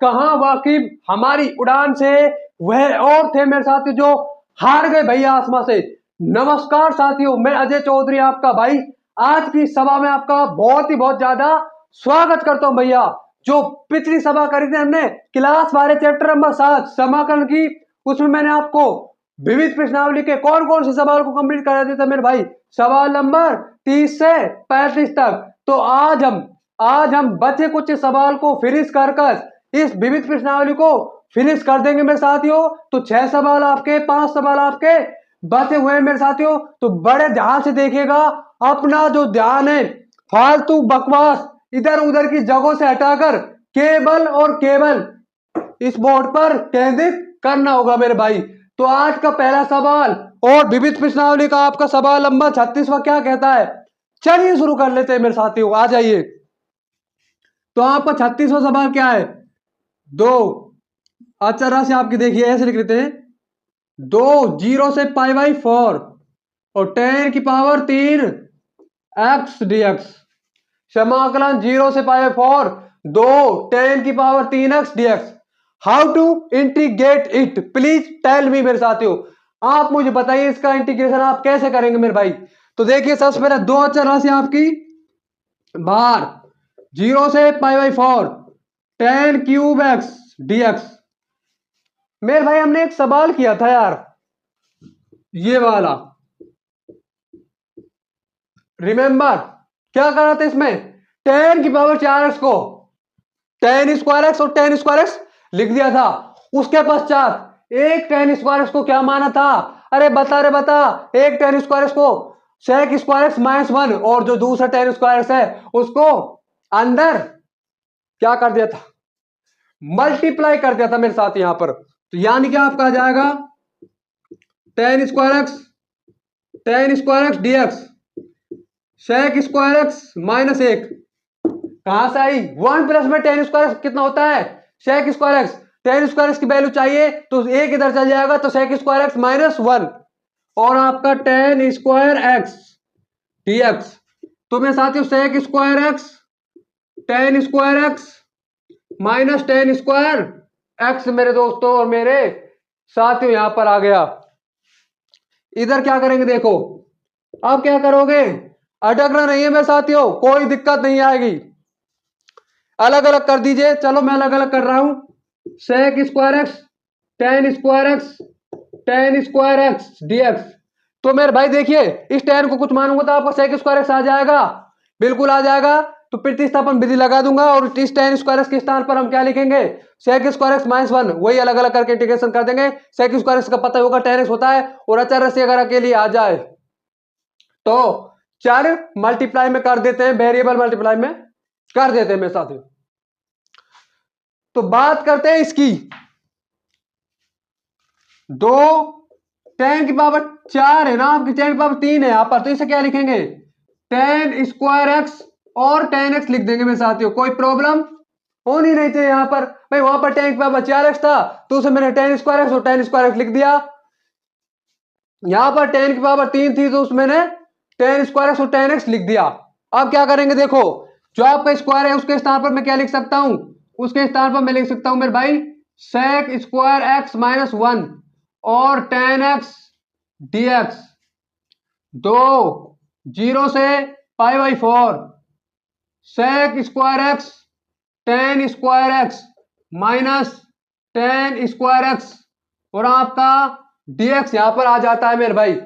कहां वाकिफ हमारी उड़ान से वह और थे मेरे साथियों जो हार गए भैया आसमां से। नमस्कार साथियों, मैं अजय चौधरी आपका भाई आज की सभा में आपका बहुत ज्यादा स्वागत करता हूं भैया। जो पिछली सभा करी थी हमने क्लास 12 चैप्टर नंबर 7 समाकलन की, उसमें मैंने आपको विविध प्रश्नावली के कौन कौन से सवाल को कंप्लीट करा दिया था मेरे भाई, सवाल नंबर 30 से 35 तक। तो आज हम बचे कुछ सवाल को फिनिश कर इस विविध प्रश्नावली को फिनिश कर देंगे मेरे साथियों। तो 6 सवाल आपके, 5 सवाल आपके बचे हुए हैं मेरे साथियों। तो बड़े ध्यान से देखिएगा, अपना जो ध्यान है फालतू बकवास इधर उधर की जगहों से हटाकर केवल और केवल इस बोर्ड पर केंद्रित करना होगा मेरे भाई। तो आज का पहला सवाल और विविध प्रश्नावली का आपका सवाल नंबर 36वां क्या कहता है, चलिए शुरू कर लेते हैं मेरे साथियों, आ जाइए। तो आपका 36वां सवाल क्या है, 2 अचर राशि आपकी देखिए ऐसे लिख लेते हैं, 2 0 से π/4 और 10 की पावर 3 x dx। समाकलन 0 से π/4 2 10 की पावर 3x dx। How to integrate it, please tell me मेरे साथियों, आप मुझे बताइए इसका इंटीग्रेशन आप कैसे करेंगे मेरे भाई। तो देखिए सबसे पहले 2 अचर राशि आपकी बाहर, 0 से π/4 10 क्यूब x dx। मेरे भाई हमने एक सवाल किया था यार, ये वाला रिमेंबर, क्या करा था इसमें 10 की पावर 4x को 10 स्क्वायर x और 10 स्क्वायर x लिख दिया था। उसके पश्चात एक 10 स्क्वायर x को क्या माना था, अरे बता रे बता, एक 10 स्क्वायर x को sec स्क्वायर x -1 और जो दूसरा 10 स्क्वायर x है उसको अंदर क्या कर दिया था, मल्टीप्लाई कर दिया था मेरे साथ यहां पर। तो यानी कि आपका आ जाएगा 10 square x dx sec square x -1 कहां से आई, 1 प्लस में 10 स्क्वायर x कितना होता है sec square x, 10 square x की वैल्यू चाहिए तो एक इधर चल जाएगा तो sec स्क्वायर x -1 और आपका 10 स्क्वायर x dx। तो मेरे साथियों sec square x 10 square x -10 square x मेरे दोस्तों और मेरे साथियों यहां पर आ गया। इधर क्या करेंगे देखो, अब क्या करोगे, अटकना नहीं है मेरे साथियों, कोई दिक्कत नहीं आएगी, अलग अलग कर दीजिए। चलो मैं अलग अलग कर रहा हूं, sec square x 10 square x dx। तो मेरे भाई देखिए इस 10 को कुछ मानूंगा तो आपका sec स्क्वायर x आ जाएगा, बिल्कुल आ जाएगा। तो प्रतिस्थापन विधि लगा दूंगा और इस 10 स्क्वायर x के स्थान पर हम क्या लिखेंगे, sec स्क्वायर x -1, वही अलग अलग करके इंटीग्रेशन कर देंगे। sec स्क्वायर x का पता होगा 10x होता है और अचर राशि अगर अकेली आ जाए तो चर मल्टीप्लाई में कर देते हैं, वेरिएबल मल्टीप्लाई में कर देते हैं मेरे साथियों। तो बात करते हैं इसकी, 2 10 की पावर 4 है ना आपकी, 10 की पावर 3 है यहां पर, तो इसे क्या लिखेंगे 10 स्क्वायर x और 10x लिख देंगे मेरे साथियों, कोई प्रॉब्लम होनी नहीं चाहिए यहां पर। भाई वहां पर 10 की पावर 4x था तो उसे मैंने 10 स्क्वायर x और 10 स्क्वायर x लिख दिया, यहां पर 10 की पावर 3 थी तो उसमें 10 स्क्वायर x और 10x लिख दिया। अब क्या करेंगे देखो, जो आपका स्क्वायर है उसके स्थान पर मैं क्या लिख सकता हूं, उसके स्थान पर मैं लिख सकता हूं मेरे भाई sec स्क्वायर x -1 और 10x dx। 2 0 से π/4 sec square x 10 square x -10 square x और आपका dx यहां पर आ जाता है मेरे भाई।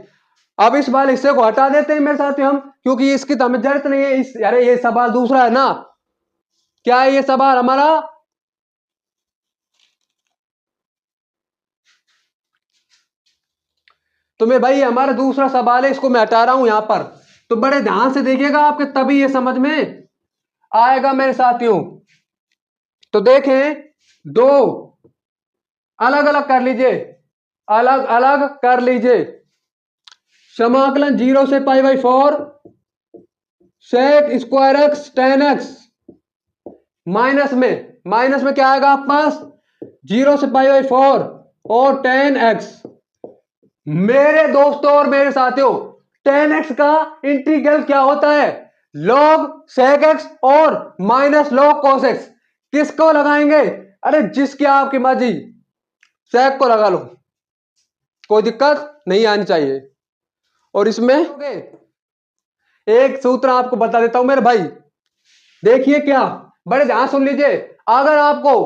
अब इस बार हिस्से को हटा देते हैं मेरे साथ हम, क्योंकि इसकी तो हमें जरूरत नहीं है। इस अरे ये सवाल दूसरा है ना, क्या है ये सवाल हमारा, तो मेरे भाई हमारा दूसरा सवाल है, इसको मैं हटा रहा हूं यहां पर। तो बड़े ध्यान से देखिएगा आपके तभी ये समझ में आएगा मेरे साथियों। तो देखें, 2 अलग अलग कर लीजिए, अलग अलग कर लीजिए। समाकलन 0 से π/4 sec square x 10x minus में क्या आएगा आपके पास 0 से π/4 और 10x। मेरे दोस्तों और मेरे साथियों 10x का इंटीग्रल क्या होता है, log sec x और माइनस log cos x। किसको लगाएंगे, अरे जिसकी आपकी मर्जी, सेक को लगा लो, कोई दिक्कत नहीं आनी चाहिए। और इसमें एक सूत्र आपको बता देता हूं मेरे भाई, देखिए क्या, बड़े ध्यान सुन लीजिए। अगर आपको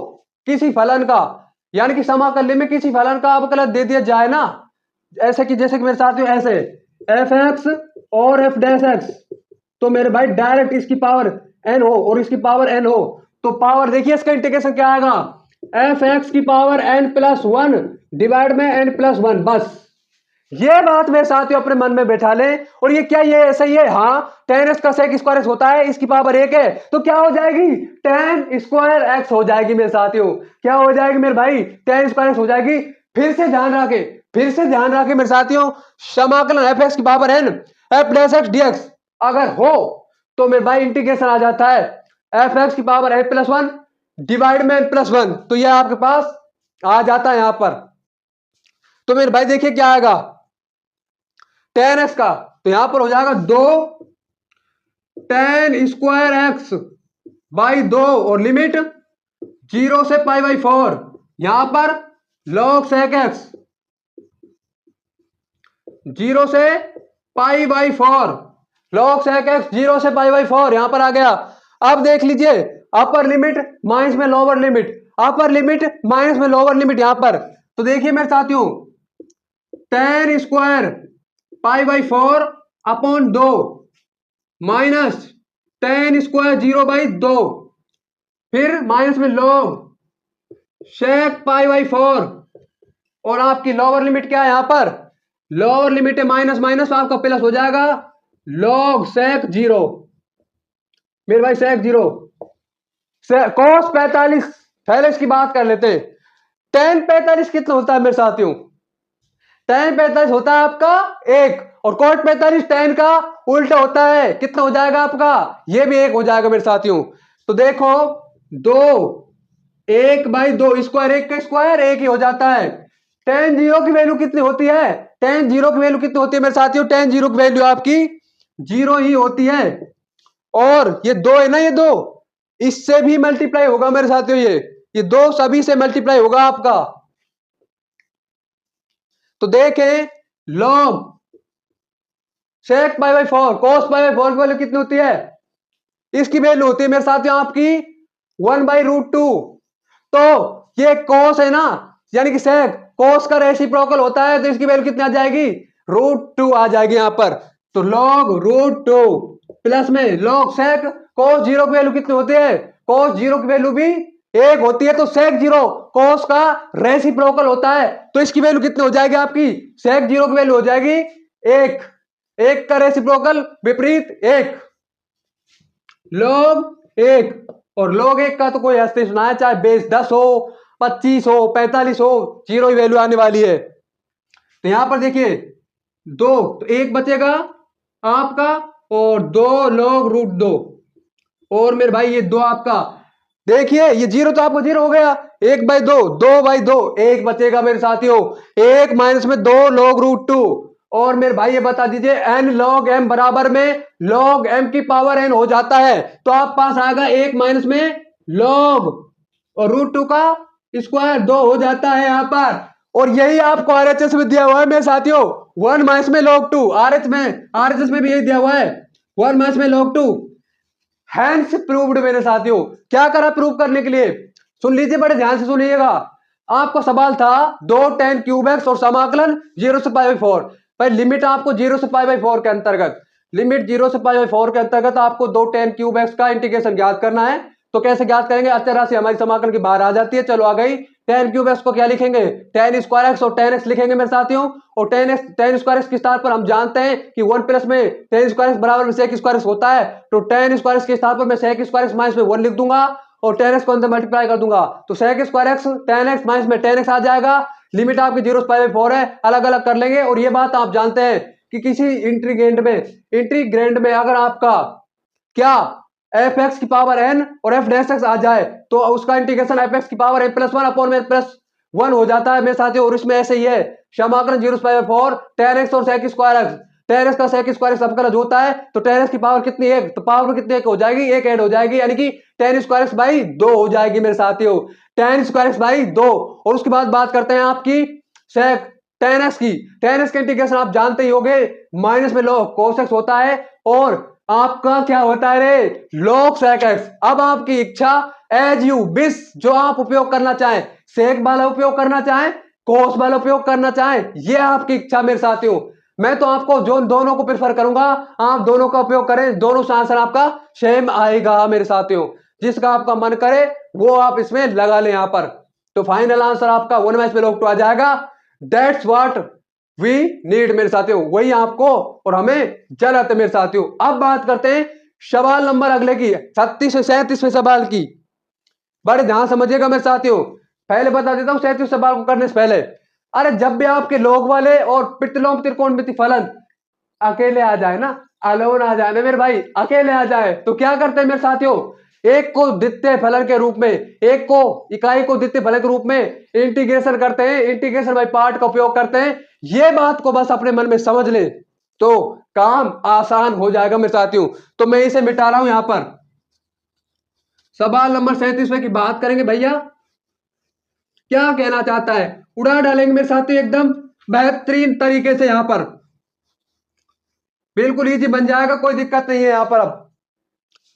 किसी फलन का यानी कि समाकलन में किसी फलन का अवकलन दे दिया जाए ना, ऐसे कि जैसे कि मेरे साथ ऐसे एफ एक्स और एफ डैश एक्स, तो मेरे भाई डायरेक्ट इसकी पावर एन हो और इसकी पावर एन हो, तो पावर देखिए इसका इंटीग्रेशन क्या आएगा, एफ एक्स की power N plus one divide में एन प्लस वन। बस ये बात मेरे साथियों अपने मन में बैठा ले। और ये क्या, ये सही है, हाँ टेन एक्स का सेक स्क्वायर एक्स होता है, इसकी पावर एक है, तो क्या हो जाएगी, टेन स्क्वायर एक्स हो जाएगी मेरे साथियों। क्या हो जाएगी मेरे भाई, टेन स्क्वायर एक्स हो जाएगी। फिर से ध्यान रखे मेरे साथियों, समाकलन एफ एक्स की power N F dash X DX अगर हो तो मेरे भाई इंटीग्रेशन आ जाता है एफ एक्स की power N plus one divide में एन प्लस वन, तो यह आपके पास आ जाता है यहां पर। तो मेरे भाई देखिए क्या आएगा, टेन एक्स का, तो यहां पर हो जाएगा दो टेन स्क्वायर एक्स बाई दो और लिमिट जीरो से पाई बाई फोर, यहां पर लॉग सेक एक्स जीरो से pi by four, log sec X zero से पाई बाई फोर यहां पर आ गया। अब देख लीजिए अपर लिमिट माइनस में lower limit, upper limit minus में लोअर लिमिट यहां पर, तो देखिए मेरे साथियों ten square pi by four upon दो minus ten square zero by दो, फिर माइनस में log sec pi by four, और आपकी लोअर लिमिट क्या है यहां पर, लोअर लिमिट है माइनस माइनस, तो आपका प्लस हो जाएगा लॉग सेक जीरो। मेरे भाई सेक जीरो कॉस 45, पहले इसकी बात कर लेते हैं। टेन 45 कितना होता है मेरे साथियों, टेन 45 होता है आपका एक, और कॉट 45 टेन का उल्टा होता है, कितना हो जाएगा आपका, ये भी एक हो जाएगा मेरे साथियों। तो देखो दो एक बाई दो स्क्वायर, एक का स्क्वायर एक ही हो जाता है। टेन जीरो की वैल्यू कितनी होती है, टेन जीरो की वैल्यू कितनी होती है मेरे साथियों, टेन जीरो की वैल्यू आपकी जीरो ही होती है। और ये दो है ना, ये दो इससे भी मल्टीप्लाई होगा मेरे साथियों, ये दो सभी से मल्टीप्लाई होगा आपका। तो देखें log sec pi by four cos pi by four की वैल्यू कितनी होती है, इसकी वैल्यू होती है मेरे साथियों आपकी वन बाई रूट टू। तो ये कॉस है ना, यानी कि सेक कॉस का रेसिप्रोकल होता है, तो इसकी वैल्यू कितनी आ जाएगी, रूट टू आ जाएगी यहां पर। तो लॉग रूट टू प्लस में लॉग सेक कॉस जीरो की वैल्यू कितनी होती है, कॉस जीरो की वैल्यू भी एक होती है, तो सेक जीरो कॉस का रेसिप्रोकल होता है, तो इसकी वैल्यू कितनी हो जाएगी आपकी, सेक जीरो की वैल्यू हो जाएगी एक, एक का रेसिप्रोकल विपरीत एक, लॉग एक, और लॉग एक का तो कोई हस्ती सुना है, चाहे बेस 10 हो 25 हो 45 हो, जीरो ही वैल्यू आने वाली है। तो यहां पर देखिए दो, तो एक बचेगा आपका और दो लॉग रूट दो, और मेरे भाई ये दो आपका, देखिए ये जीरो तो आपको जीरो हो गया, एक बाई दो, दो बाई दो, एक बचेगा मेरे साथियों, एक माइनस में दो लॉग रूट टू, और मेरे भाई ये बता दीजिए एन लॉग एम बराबर में लॉग एम की पावर एन हो जाता है, तो आप पास आएगा एक माइनस में लॉग और रूट टू का स्क्वायर दो हो जाता है यहां पर। और यही आपको आरएचएस में दिया हुआ है मेरे साथियों, वन माइनस में लॉग टू, आरएचएस में भी यही दिया हुआ है, वन माइनस में लॉग टू। हैंस प्रूव्ड मेरे साथियों, क्या करा प्रूव करने के लिए, सुन लीजिए बड़े ध्यान से सुनिएगा। आपको सवाल था दो टेन क्यूब एक्स और समाकलन जीरो से पाई बाई फोर, पर लिमिट आपको जीरो से पाई बाई फोर के अंतर्गत, लिमिट जीरो से पाई बाई फोर के अंतर्गत आपको दो टेन क्यूब एक्स का इंटीग्रेशन ज्ञात करना है। तो कैसे ज्ञात करेंगे, अचर राशि हमारी समाकलन की बाहर आ जाती है, चलो आ गई। टेन क्यूब एक्स को क्या लिखेंगे, टेन स्क्वायर एक्स और टेन एक्स लिखेंगे मेरे साथियों, और टेन स्क्वायर एक्स के स्थान पर हम जानते हैं कि वन प्लस में टेन स्क्वायर एक्स बराबर में सेक स्क्वायर एक्स होता है, तो टेन स्क्वायर एक्स के स्थान पर मैं सेक स्क्वायर एक्स माइनस में वन लिख दूंगा और टेन एक्स को अंदर मल्टीप्लाई कर दूंगा, तो sec square X tan X minus में टेन एक्स आ जाएगा। लिमिट आपकी जीरो से पाई बाई फोर है, अलग अलग कर लेंगे। और ये बात आप जानते हैं कि किसी इंटीग्रेंड में अगर आपका क्या एफ एक्स की पावर एन और एफ डैश एक्स आ जाए, तो उसका इंटीग्रेशन एफ एक्स की power N plus one upon N plus one हो जाता है मेरे साथियों। और इसमें ऐसे ही है, समाकलन जीरो से pi by four ten x और सेक स्क्वायर एक्स, 10 का sec स्क्वायर सबका जो होता है, तो 10 की पावर कितनी है, तो पावर कितनी एक हो जाएगी, एक ऐड हो जाएगी, यानी कि 10 स्क्वायर बाई 2 हो जाएगी मेरे साथियों, 10 स्क्वायर बाई 2। और उसके बाद बात करते हैं आपकी sec 10x की। 10x का इंटीग्रेशन आप जानते ही होंगे, माइनस में log cos x होता है और आपका क्या होता है रे, log sec x। अब आपकी इच्छा, एज यू विश, जो आप उपयोग करना चाहें, सेक वाला उपयोग करना चाहें, कोस वाला उपयोग करना चाहें, ये आपकी इच्छा मेरे साथियों। मैं तो आपको जो दोनों को प्रेफर करूंगा, आप दोनों का उपयोग करें, दोनों से आंसर आपका सेम आएगा मेरे साथियों। जिसका आपका मन करे वो आप इसमें लगा लें यहां पर। तो फाइनल आंसर आपका 1/log2 आ जाएगा। दैट्स व्हाट वी नीड मेरे साथियों, वही आपको और हमें जरूरत है मेरे साथियों। अब बात करते हैं सवाल नंबर अगले की, 36 से 37वें सवाल की। बड़े ध्यान समझिएगा मेरे साथियों। पहले बता देता हूं 37 सवाल को करने से पहले, अरे जब भी आपके लॉग वाले और प्रतिलोम त्रिकोणमिति फलन अकेले आ जाए ना, अलोन आ जाए ना मेरे भाई, अकेले आ जाए, तो क्या करते हैं मेरे साथियों, एक को द्वितीय फलन के रूप में, एक को इकाई को द्वितीय फलन के रूप में इंटीग्रेशन करते हैं, इंटीग्रेशन बाय पार्ट का उपयोग करते हैं। ये बात को बस अपने मन में समझ ले तो काम आसान हो जाएगा मेरे साथियों। तो मैं इसे मिटा रहा हूं यहां पर। सवाल नंबर 37 की बात करेंगे भैया, क्या कहना चाहता है, उड़ा डालेंगे मेरे साथियों एकदम बेहतरीन तरीके से। यहां पर बिल्कुल इजी बन जाएगा, कोई दिक्कत नहीं है यहां पर। अब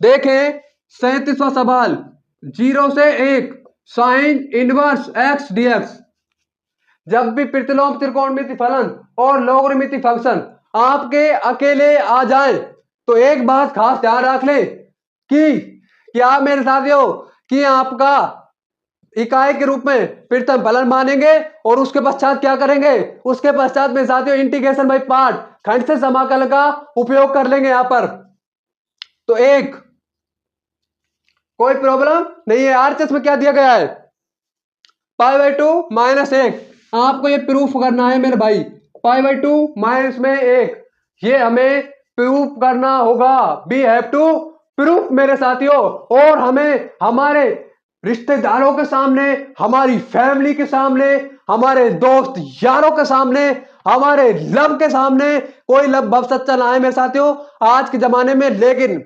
देखें 37वां सवाल, 0 से 1 साइन इनवर्स x dx। जब भी प्रतिलोम त्रिकोणमिति फलन और लोगरिथमिक फंक्शन आपके अकेले आ जाए, तो एक बात खास ध्यान रख ले कि क्या मेरे साथियों, कि आपका इकाई के रूप में प्रथम फलन मानेंगे और उसके पश्चात क्या करेंगे, उसके पश्चात में साथियों इंटीग्रेशन बाय पार्ट, खंड से समाकलन का उपयोग कर लेंगे यहां पर। तो एक कोई प्रॉब्लम नहीं है। आरएचएस में क्या दिया गया है, π/2 -1। आपको ये प्रूफ करना है मेरे भाई, π/2 माइनस में 1, ये हमें प्रूफ करना होगा। वी हैव टू प्रूफ मेरे साथियों। और हमें हमारे रिश्तेदारों के सामने, हमारी फैमिली के सामने, हमारे दोस्त यारों के सामने, हमारे लव के सामने, कोई लव भव सच्चा ना है मेरे साथियों आज के जमाने में, लेकिन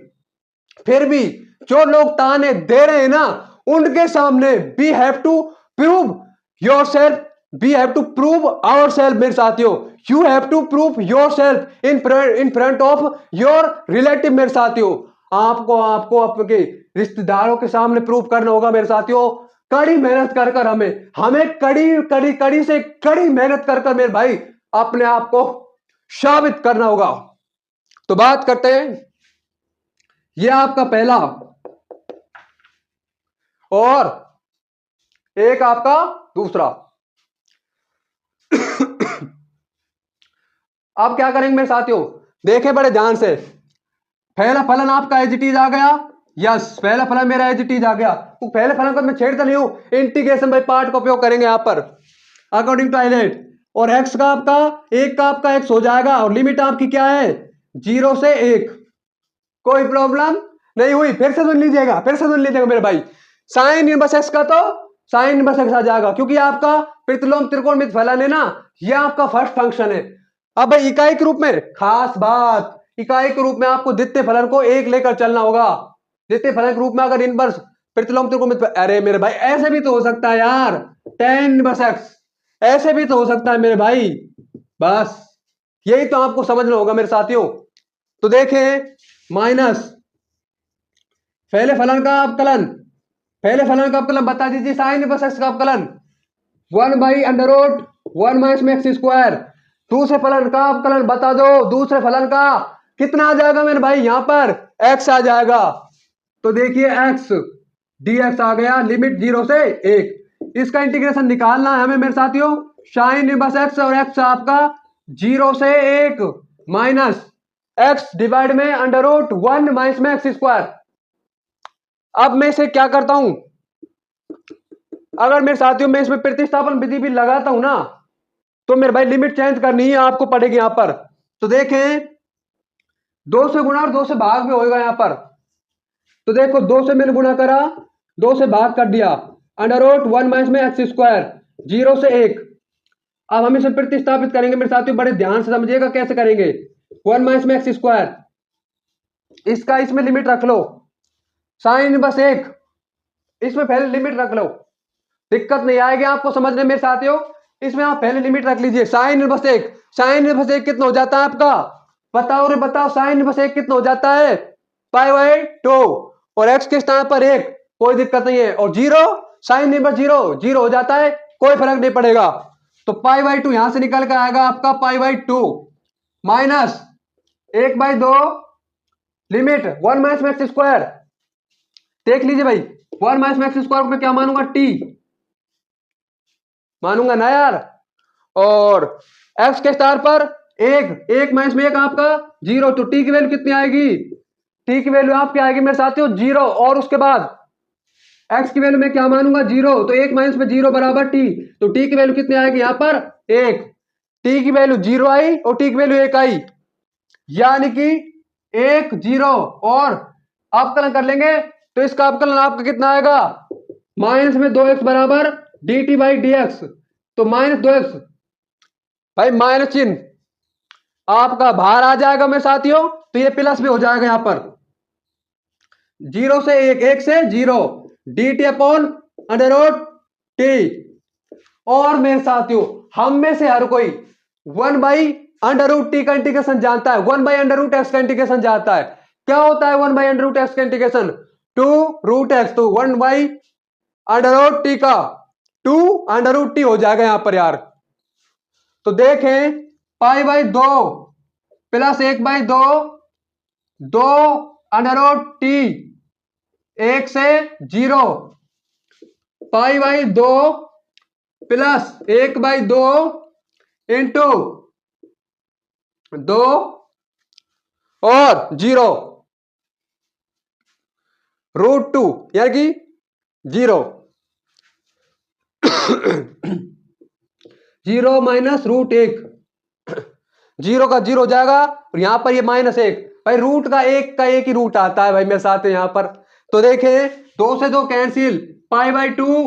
फिर भी जो लोग ताने दे रहे हैं ना, उनके सामने we have to prove yourself, we have to prove ourself मेरे साथियों। You have to prove yourself in front of your relative मेरे साथियों। आपको आपके रिश्तेदारों के सामने प्रूव करना होगा मेरे साथियों। कड़ी मेहनत कर कर हमें कड़ी से कड़ी मेहनत कर कर मेरे भाई अपने आप को साबित करना होगा। तो बात करते हैं, ये आपका पहला और एक आपका दूसरा। अब क्या करेंगे मेरे साथियों, देखें बड़े ध्यान से। पहला फलन आपका एज इट इज आ गया, यस पहला फलन मेरा एज इट इज आ गया। तो पहले फलन को मैं छेड़ता नहीं हूं, इंटीग्रेशन बाय पार्ट का उपयोग करेंगे यहां पर अकॉर्डिंग टू हाईलाइट। और एक्स का आपका एक का आपका एक्स हो जाएगा और लिमिट आपकी क्या है 0 से 1। कोई प्रॉब्लम नहीं हुई। फिर से सुन लीजिएगा मेरे भाई, साइन इनवर्स एक्स का तो साइन इनवर्स एक्स आ जाएगा, क्योंकि आपका प्रतिलोम त्रिकोणमिति फलन है ना, यह आपका फर्स्ट फंक्शन है। अब भाई इकाई के रूप में खास बात, इकाई के रूप में आपको द्वितीय फलन को 1 लेकर चलना होगा। द्वितीय फलन के रूप में अगर इनवर्स प्रतिलोम त्रिकोणमिति, अरे मेरे भाई ऐसे भी तो हो सकता है यार, tan इनवर्स एक्स ऐसे भी तो हो सकता है मेरे भाई। बस यही तो आपको समझना होगा मेरे साथियों। तो देखें माइनस पहले फलन का अवकलन बता दीजिए, साइन इनवर्स एक्स का अवकलन 1/√1 माइनस में एक्स स्क्वायर। दूसरे फलन का अवकलन बता दो, दूसरे फलन का कितना आ जाएगा मेरे भाई, यहां पर x आ जाएगा। तो देखिए x dx आ गया, लिमिट 0 से 1। इसका इंटीग्रेशन निकालना है हमें मेरे साथियों, साइन इनवर्स एक्स और x आपका 0 से 1 माइनस x डिवाइड में √1 माइनस में एक्स स्क्वायर। अब मैं इसे क्या करता हूं, अगर मेरे साथियों मैं इसमें प्रतिस्थापन विधि भी लगाता हूं ना, तो मेरे भाई लिमिट चेंज करनी है आपको पड़ेगी यहां पर। तो देखें 2 से गुणा और 2 से भाग में होगा यहां पर। तो देखो 2 से मैंने गुणा करा, 2 से भाग कर दिया, √1 माइनस में एक्स स्क्वायर 0 से 1। अब हम इसे प्रतिस्थापित करेंगे मेरे साथियों, बड़े ध्यान से समझिएगा कैसे करेंगे। 1 माइनस में एक्स स्क्वायर, इसका इसमें लिमिट रख लो, साइन इनवर्स 1 इसमें पहले लिमिट रख लो, दिक्कत नहीं आएगी आपको समझने मेरे साथियों। इसमें आप पहले लिमिट रख लीजिए, साइन इनवर्स 1, साइन इनवर्स 1 कितना हो जाता है आपका, बताओ रे बताओ, साइन इनवर्स 1 कितना हो जाता है, पाई बाई 2, और एक्स के स्थान पर 1, कोई दिक्कत नहीं है, और 0, साइन इनवर्स 0 हो जाता है, कोई फर्क नहीं पड़ेगा। तो पाई बाई 2 यहां से निकल कर आएगा आपका पाई बाई 2 माइनस 1/2 लिमिट 1 माइनस में एक्स स्क्वायर, देख लीजिए भाई 1 माइनस में एक्स स्क्वायर में क्या मानूंगा, टी मानूंगा ना यार, और एक्स के स्टार पर 1 माइनस में 1 आपका 0, तो टी की वैल्यू कितनी आएगी, टी की वैल्यू आपकी आएगी मेरे साथियों 0, और उसके बाद एक्स की वैल्यू में क्या मानूंगा 0, तो 1 माइनस में 0 बराबर टी, तो टी की वैल्यू कितनी आएगी यहां पर 1, टी की वैल्यू 0 आई और टी की वैल्यू 1 आई, यानी कि 1 0, और अवकलन कर लेंगे तो इसका अवकलन आपका कितना आएगा, माइनस में 2x बराबर D T by D X, तो माइनस 2x, भाई माइनस चिन्ह आपका बाहर आ जाएगा मेरे साथियों, तो ये प्लस भी हो जाएगा यहां पर, 0 से 1, 1 से 0, D T upon under root T, और मेरे साथियों हम में से हर कोई 1 बाई अंडर रूट टी का इंटीग्रेशन जानता है, 1 बाई अंडर रूट एक्स का इंटीग्रेशन जानता है, क्या होता है 1 बाई अंडर रूट एक्स का इंटीग्रेशन, 2 रूट एक्स, तो 1 बाई अंडर रूट टी का 2 अंडर रूट टी हो जाएगा यहां पर यार, तो देखें pi by 2 plus 1/2, 2 under root T 1 से 0, पाई बाई 2 प्लस 1/2 इंटू 2 और 0 रूट 2 यानी कि 0 0 माइनस रूट 1, 0 का 0 हो जाएगा, और यहां पर ये -1, भाई रूट का एक ही रूट आता है भाई मेरे साथ यहां पर, तो देखें 2 से 2 cancel, pi by 2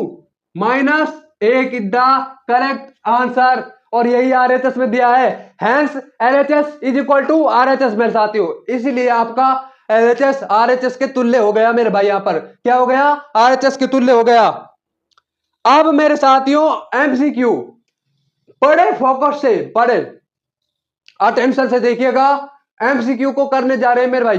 minus 1 is the correct answer, और यही आरएचएस में दिया है, hence LHS is equal to RHS मेरे साथियों, इसीलिए आपका एलएचएस आरएचएस के तुल्य हो गया मेरे भाई, यहां पर क्या हो गया, आरएचएस के तुल्य हो गया। अब मेरे साथियों एमसीक्यू, बड़े फोकस से, बड़े अटेंशन से देखिएगा, एमसीक्यू को करने जा रहे हैं मेरे भाई।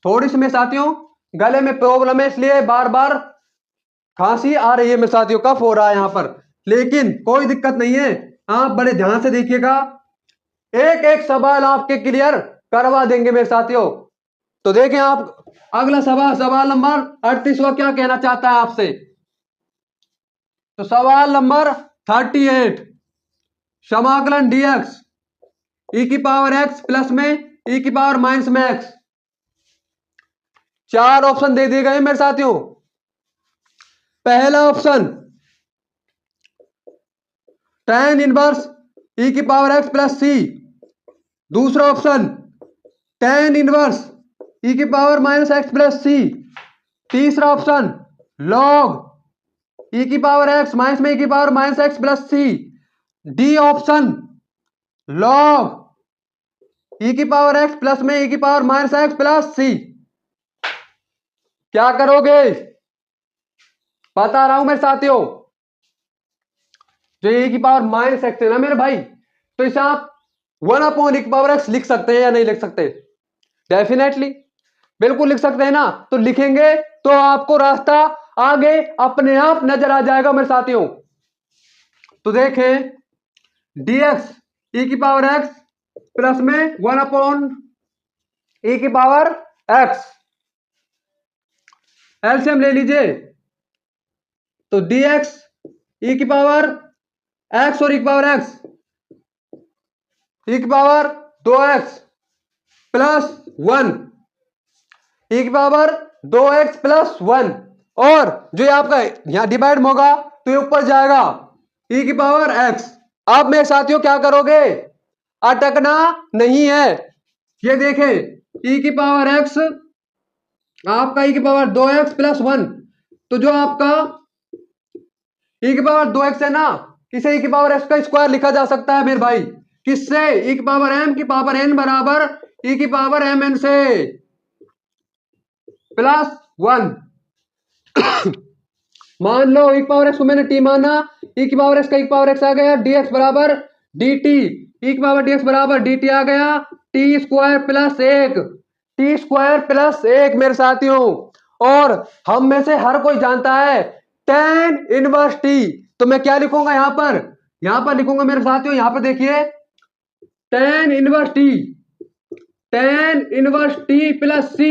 थोड़ी सी मेरे साथियों गले में प्रॉब्लम है, इसलिए बार बार खांसी आ रही है मेरे साथियों, कफ हो रहा है यहां पर, लेकिन कोई दिक्कत नहीं है, आप बड़े ध्यान से देखिएगा, एक एक सवाल आपके क्लियर करवा देंगे मेरे साथियों। तो देखें आप अगला सवाल नंबर 38वां क्या कहना चाहता है आपसे, तो सवाल नंबर 38, समाकलन dx e की पावर x प्लस में e की पावर माइनस में x, 4 ऑप्शन दे दिए गए मेरे साथियों। पहला ऑप्शन tan इनवर्स e की पावर x प्लस c, दूसरा ऑप्शन tan इनवर्स e की power minus x plus c, तीसरा ऑप्शन log e की पावर x माइनस में e की power minus x plus c, D option log e की power x plus में e की power minus x plus c। क्या करोगे, बता रहा हूं मेरे साथियों, जो e की पावर माइनस x है ना मेरे भाई, तो इसे आप 1/e की पावर x लिख सकते हैं या नहीं लिख सकते, डेफिनेटली बिल्कुल लिख सकते हैं ना, तो लिखेंगे तो आपको रास्ता आगे अपने आप नजर आ जाएगा मेरे साथियों। तो देखें dx e की पावर x प्लस में 1/e की पावर x, एलसीएम ले लीजिए, तो dx e की पावर x और e की पावर x, e की पावर 2x प्लस 1, e की पावर 2x प्लस 1, और जो ये आपका यहां डिवाइड होगा तो ये ऊपर जाएगा e की पावर x। अब मेरे साथियों क्या करोगे, अटकना नहीं है, ये देखें e की पावर x आपका e की पावर 2x प्लस 1, तो जो आपका e की पावर 2x है ना, इसे e की पावर x का स्क्वायर लिखा जा सकता है मेरे भाई, किससे? e की पावर m की पावर n बराबर e की पावर mn से प्लस 1। मान लो e की पावर x को मैंने t माना, e की पावर x का e की पावर x आ गया, dx बराबर dt, e की पावर dx बराबर dt आ गया, t square plus 1, t square plus 1 मेरे साथियों। और हम में से हर कोई जानता है tan इनवर्स t, तो मैं क्या लिखूंगा यहां पर लिखूंगा मेरे साथियों, यहां पर देखिए tan inverse t plus c।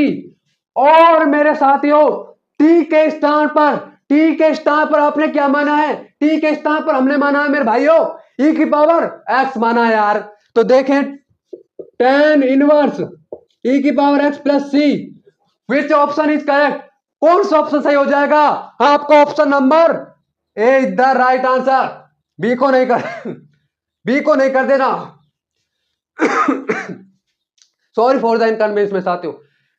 और मेरे साथियों t के स्थान पर आपने क्या माना है? t के स्थान पर हमने माना है मेरे भाइयों e की पावर x माना है यार। तो देखें tan इनवर्स e की power x plus c, which option is correct? कौन सा ऑप्शन सही हो जाएगा? आपका option number A is the right answer. B को नहीं कर देना। सॉरी फॉर द इनकन्वीनियंस में साथियों,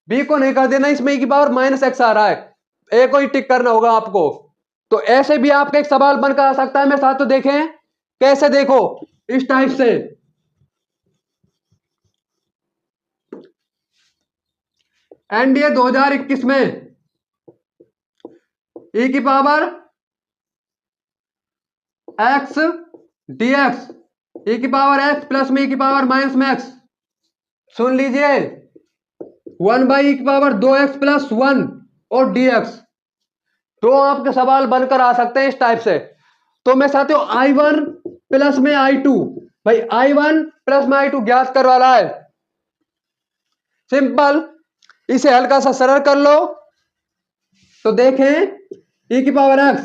बी को नहीं कर देना, इसमें e की पावर माइनस x आ रहा है, ए को ही टिक करना होगा आपको। तो ऐसे भी आपका एक सवाल बनकर आ सकता है मेरे साथ, तो देखें कैसे, देखो इस टाइप से एनडीए 2021 में e की पावर x dx, e की पावर x प्लस में e की पावर माइनस में x, सुन लीजिए 1 बाई e की पावर 2x प्लस 1 और dx, तो आपके सवाल बनकर आ सकते हैं इस टाइप से। तो मैं साथियों I1 प्लस में I2, भाई I1 प्लस में I2 ज्ञात कर वाला है, सिंपल, इसे हल्का सा सरल कर लो। तो देखें e की पावर x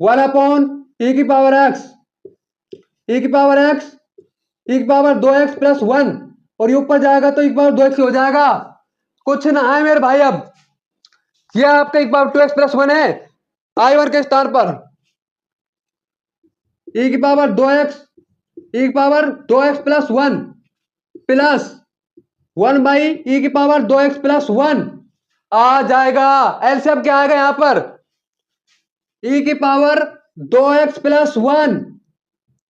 1 अपॉन e की पावर x, e की पावर x e की पावर 2x प्लस 1, और ये ऊपर जाएगा तो e की पावर 2x हो जाएगा, कुछ ना है मेरे भाई। अब यह आपका e की पावर 2x प्लस 1 है I1 के स्थान पर, e की power 2x plus 1 plus 1 by e की पावर 2x प्लस 1 आ जाएगा। एलसीएम क्या आएगा यहां पर? e की पावर 2x प्लस 1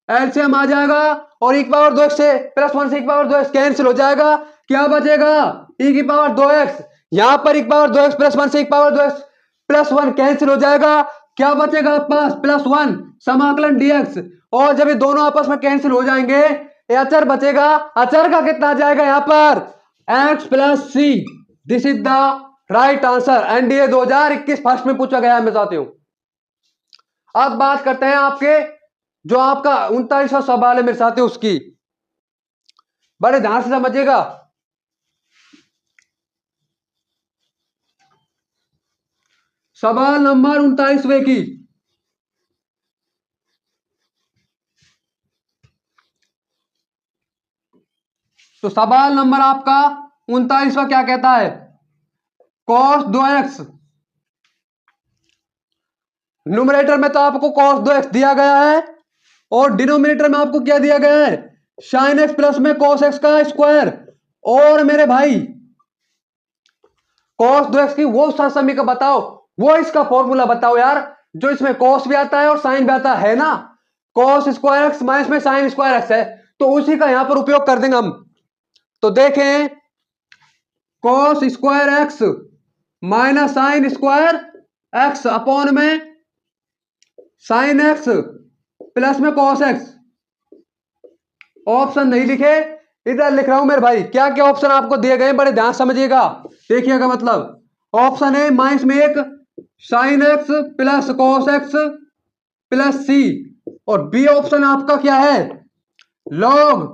एलसीएम आ जाएगा, और e की पावर 2x से प्लस 1 से e की पावर 2x कैंसिल हो जाएगा, क्या बचेगा? e की पावर 2x, यहां पर e की पावर 2x प्लस 1 से e की पावर 2x प्लस 1 कैंसिल हो जाएगा, क्या बचेगा आपके पास? प्लस 1 समाकलन dx, और जब ये दोनों आपस में कैंसिल हो जाएंगे ये अचर बचेगा, अचर का कितना आ जाएगा यहां पर? x plus c। This is the right answer, NDA 2021 first में पूछा गया है मेरे साथियों। अब बात करते हैं आपके जो आपका 39वां सवाल है मेरे साथियों, उसकी बड़े ध्यान से समझिएगा। सवाल नंबर 39वें की, तो सवाल नंबर आपका 39वां क्या कहता है? cos 2x, न्यूमरेटर में तो आपको cos 2x दिया गया है, और डिनोमिनेटर में आपको क्या दिया गया है? sin x प्लस में cos x का स्क्वायर। और मेरे भाई cos 2x की वो समीकरण बताओ, वो इसका फॉर्मूला बताओ यार, जो इसमें cos भी आता है और sin भी आता है ना, cos स्क्वायर x माइनस में sin स्क्वायर x है, तो उसी का यहां पर उपयोग कर देंगे हम। तो देखें cos square x minus sin square x upon में sin x प्लस में cos x, ऑप्शन नहीं लिखे, इधर लिख रहा हूं मेरे भाई, क्या क्या ऑप्शन आपको दिए गए बड़े ध्यान समझिएगा, देखिएगा। मतलब ऑप्शन ए माइनस में एक sin x plus cos x plus c, और बी ऑप्शन आपका क्या है? log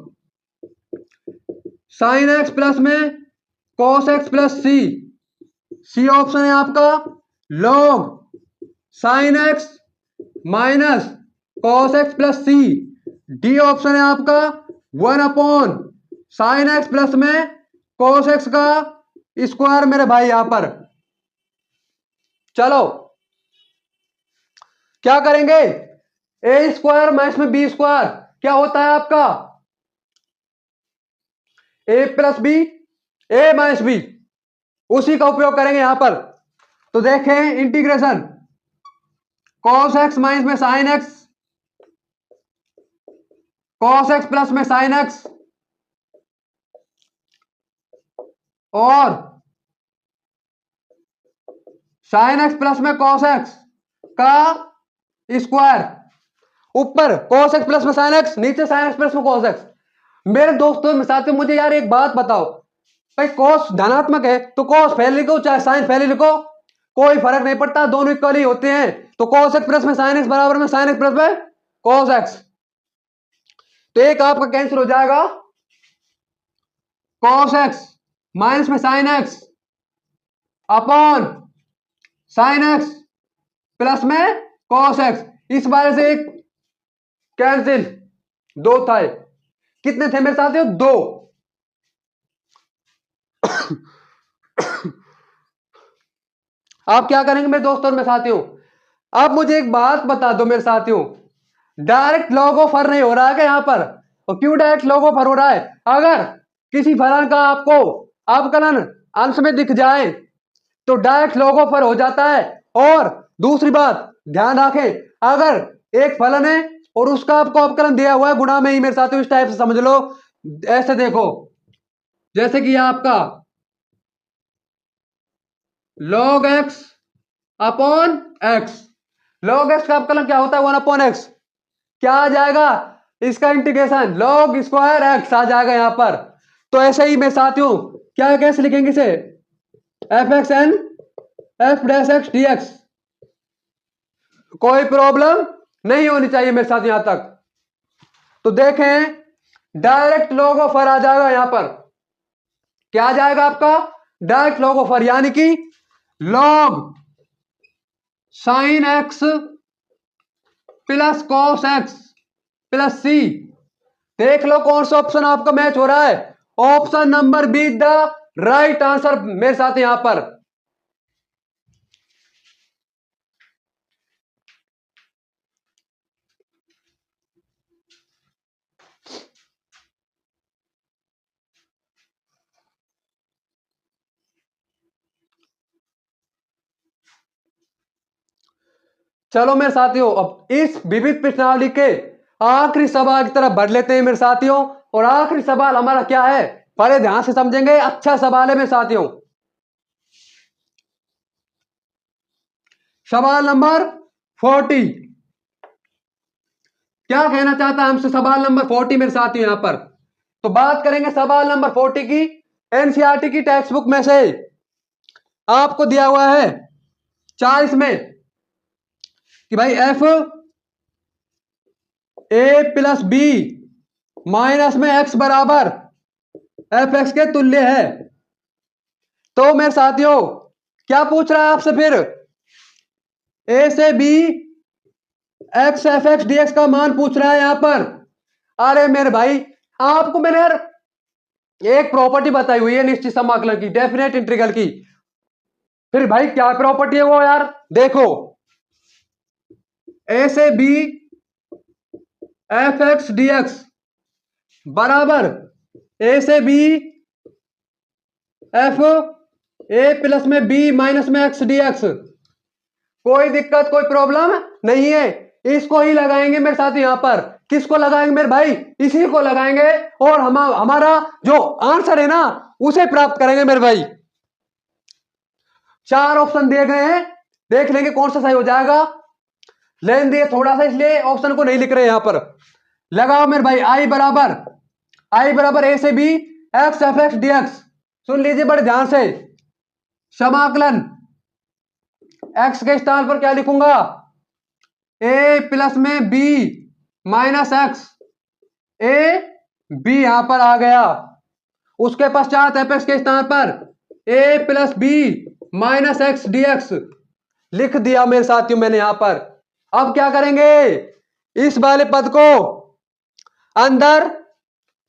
sin x प्लस में cos x plus c, C option है आपका log sin x minus cos x plus c, D option है आपका 1 अपॉन sin x प्लस में cos x का स्क्वायर मेरे भाई। यहां पर चलो क्या करेंगे, ए स्क्वायर माइनस में बी स्क्वायर क्या होता है आपका? A plus B, A minus B, उसी का उपयोग करेंगे यहां पर। तो देखें इंटीग्रेशन कॉस एक्स माइनस में sine x, cos x plus में साइन एक्स, और साइन एक्स प्लस में कॉस एक्स का स्क्वायर, ऊपर कॉस एक्स प्लस में साइन एक्स, नीचे साइन एक्स प्लस में कॉस एक्स। मेरे दोस्तों में साथ में मुझे यार एक बात बताओ, भाई कॉस धनात्मक है तो कॉस पहले लिखो चाहे साइन पहले लिखो, कोई फर्क नहीं पड़ता, दोनों इक्वल ही होते हैं। तो कॉस एक्स प्लस में साइन एक्स बराबर में साइन एक्स प्लस में कॉस एक्स, तो एक आपका कैंसिल हो जाएगा, कॉस एक्स माइनस में sine x upon sine x plus में कॉस एक्स, इस बारे से एक कैंसिल, दो था, कितने थे मेरे साथियों? दो। आप क्या करेंगे मेरे दोस्तों और मेरे साथियों, आप मुझे एक बात बता दो मेरे साथियों, डायरेक्ट लॉग ऑफ हर नहीं हो रहा है क्या यहां पर? और क्यों डायरेक्ट लॉग ऑफ हर हो रहा है? अगर किसी फलन का आपको अवकलन अंश में दिख जाए तो डायरेक्ट लॉग ऑफ हर हो जाता है। और दूसरी बात ध्यान रखें, अगर एक फलन है और उसका आपको अवकलन दिया हुआ है गुणा में ही मेरे साथियों, इस टाइप से समझ लो, ऐसे देखो, जैसे कि आपका log x upon x, log x का अवकलन क्या होता है? 1 अपॉन एक्स, क्या आ जाएगा इसका इंटीग्रेशन? log स्क्वायर x आ जाएगा यहां पर। तो ऐसे ही मेरे साथियों क्या कैसे लिखेंगे इसे? F X N F dash X D X, कोई प्रॉब्लम नहीं होनी चाहिए मेरे साथ यहां तक। तो देखें डायरेक्ट लॉग ऑफ हर आ जाएगा यहां पर, क्या आ जाएगा आपका? डायरेक्ट लॉग ऑफ हर, यानी कि log sine x plus cos x plus c. देख लो कौन सा ऑप्शन आपका मैच हो रहा है, option number be the right answer मेरे साथ यहां पर। चलो मेरे साथियों अब इस विविध प्रश्नावली के आखिरी सवाल की तरफ बढ़ लेते हैं मेरे साथियों। और आखिरी सवाल हमारा क्या है, बड़े ध्यान से समझेंगे, अच्छा सवाल है मेरे साथियों। सवाल नंबर 40 क्या कहना चाहता है हमसे? सवाल नंबर 40 मेरे साथियों यहां पर तो बात करेंगे सवाल नंबर 40 की। एनसीईआरटी की टेक्स्ट बुक में से आपको दिया हुआ है 40 में कि भाई एफ ए प्लस बी माइनस में एक्स बराबर एफ एक्स के तुल्य है। तो मेरे साथियों क्या पूछ रहा है आपसे? फिर ए से B x F x D X का मान पूछ रहा है यहां पर। अरे मेरे भाई आपको मैंने यार एक प्रॉपर्टी बताई हुई है निश्चित समाकलन की, डेफिनेट इंटीग्रल की। फिर भाई क्या प्रॉपर्टी है वो यार? देखो ए से B F x D X बराबर ए से बी एफ ए प्लस में बी माइनस में एक्स डी एक्स। कोई दिक्कत कोई प्रॉब्लम नहीं है, इसको ही लगाएंगे मेरे साथ यहां पर। किसको लगाएंगे मेरे भाई? इसी को लगाएंगे और हमारा जो आंसर है ना उसे प्राप्त करेंगे मेरे भाई। चार ऑप्शन दिए गए हैं, देख लेंगे कौन सा सही हो जाएगा। लेन दिए थोड़ा सा इसलिए ऑप्शन को नहीं लिख रहे यहां पर। लगाओ मेरे भाई, आई बराबर ए से B x F x D x. सुन लीजिए बड़े ध्यान से, समाकलन एक्स के स्थान पर क्या लिखूंगा? ए प्लस में B minus x, A B यहां पर आ गया। उसके पश्चात एफ एक्स के स्थान पर a plus B minus x D x लिख दिया मेरे साथियों मैंने यहां पर। अब क्या करेंगे? इस वाले पद को अंदर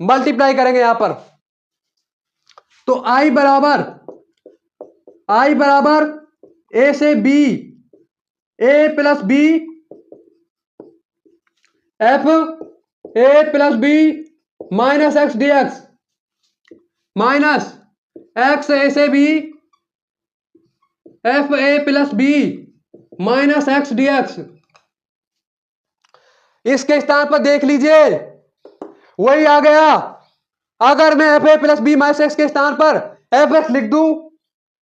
मल्टीप्लाई करेंगे यहां पर। तो आई बराबर ए से b a plus b F A plus B minus x D x minus x a से B F A plus B minus x D x इसके स्थान पर देख लीजिए वही आ गया। अगर मैं एफ ए प्लस बी माइनस एक्स के स्थान पर एफ एक्स लिख दूं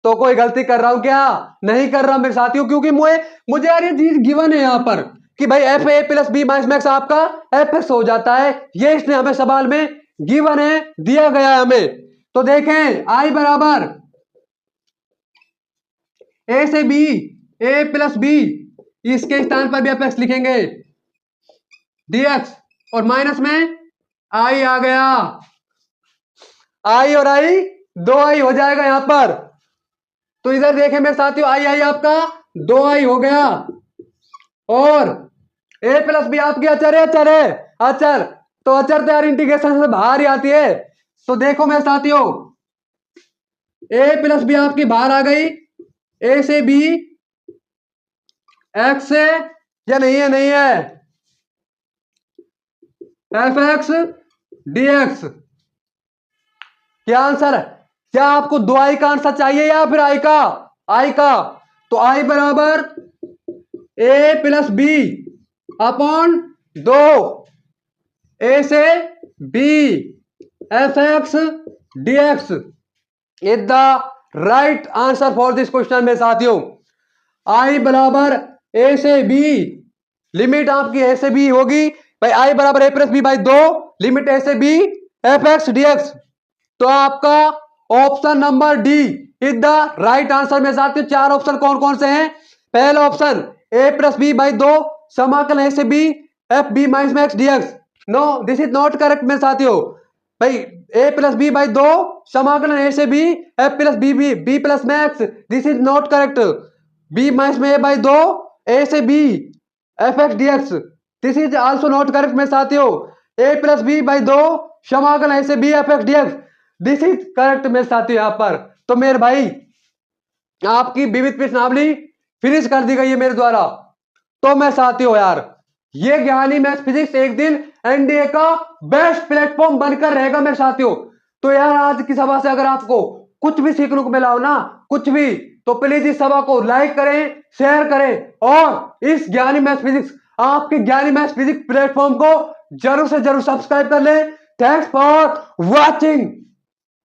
तो कोई गलती कर रहा हूं क्या? नहीं कर रहा मेरे साथियों, क्योंकि मुझे यार ये चीज गिवन है यहां पर कि भाई एफ ए प्लस बी माइनस मैक्स आपका एफ एक्स हो जाता है। ये इसने हमें सवाल में गिवन है, दिया गया है हमें। तो देखें आई बराबर ए से बी, ए प्लस बी, इसके स्थान पर भी एफ एक्स लिखेंगे डीएक्स, और माइनस में आई आ गया। आई और आई दो आई हो जाएगा यहां पर। तो इधर देखें मेरे साथियों आई आई आपका दो आई हो गया, और ए प्लस बी आपकी अचर है, अचर है, अचर। तो अचर तो यार इंटीग्रेशन से बाहर ही आती है। तो देखो मेरे साथियों ए प्लस बी आपकी बाहर आ गई, ए से बी एक्स से, या नहीं है, नहीं है, एफ एक्स डी एक्स। क्या आंसर है? क्या आपको दो आई का आंसर चाहिए या फिर आई का? आई का। तो आई बराबर ए प्लस बी अपॉन दो ए से B F x D X is the right answer for this question में साथियों। आई बराबर ए से बी, लिमिट आपकी ए से बी होगी भाई, आई बराबर ए प्लस बी बाई दो, लिमिट ए से B F x D X. तो आपका option number D is the right answer में साथियों। चार ऑप्शन कौन कौन से हैं? पहला option A plus B by दो समाकलन ए से बी एफ बी माइनस में X D X. No, this is not correct में साथियों। भाई ए प्लस बी बाई दो समाकलन ए से B f plus b b b plus में x, this is not correct. B minus में ए बाई दो ए से B F x D x, this is also not correct में साथियों। ए प्लस बी बाई दो समाकलन ए से B F x D x, this is correct में साथियों यहाँ पर। तो मेरे भाई आपकी विविध प्रश्नावली फिनिश कर दी गई है मेरे द्वारा। तो मैं साथियों यार ये ज्ञानी मैथ्स फिजिक्स एक दिन एनडीए का बेस्ट प्लेटफॉर्म बनकर रहेगा मेरे साथियों। तो यार आज की सभा से अगर आपको कुछ भी सीखने को मिला हो ना, कुछ भी, तो प्लीज इस सभा को लाइक करें, शेयर करें, और इस ज्ञानी मैथ्स फिजिक्स, आपके ज्ञानी मैथ्स फिजिक्स प्लेटफॉर्म को जरूर से जरूर सब्सक्राइब कर लें। Thanks for watching.